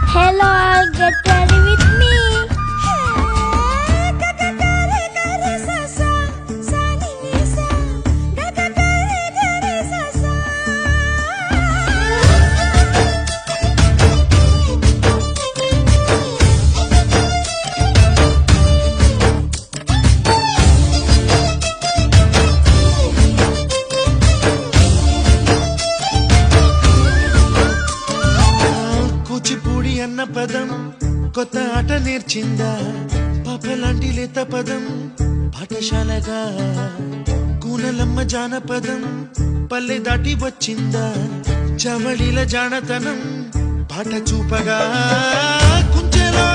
Hello, all, get ready with me. Kuchipudi అన్న పదం కొత్త ఆట నేర్చిందా పాపలాంటి లేత పదం పాఠశాలగా కూనలమ్మ జానపదం పల్లె దాటి వచ్చిందా చవళిల జానతనం పాట చూపగా కుంచెలో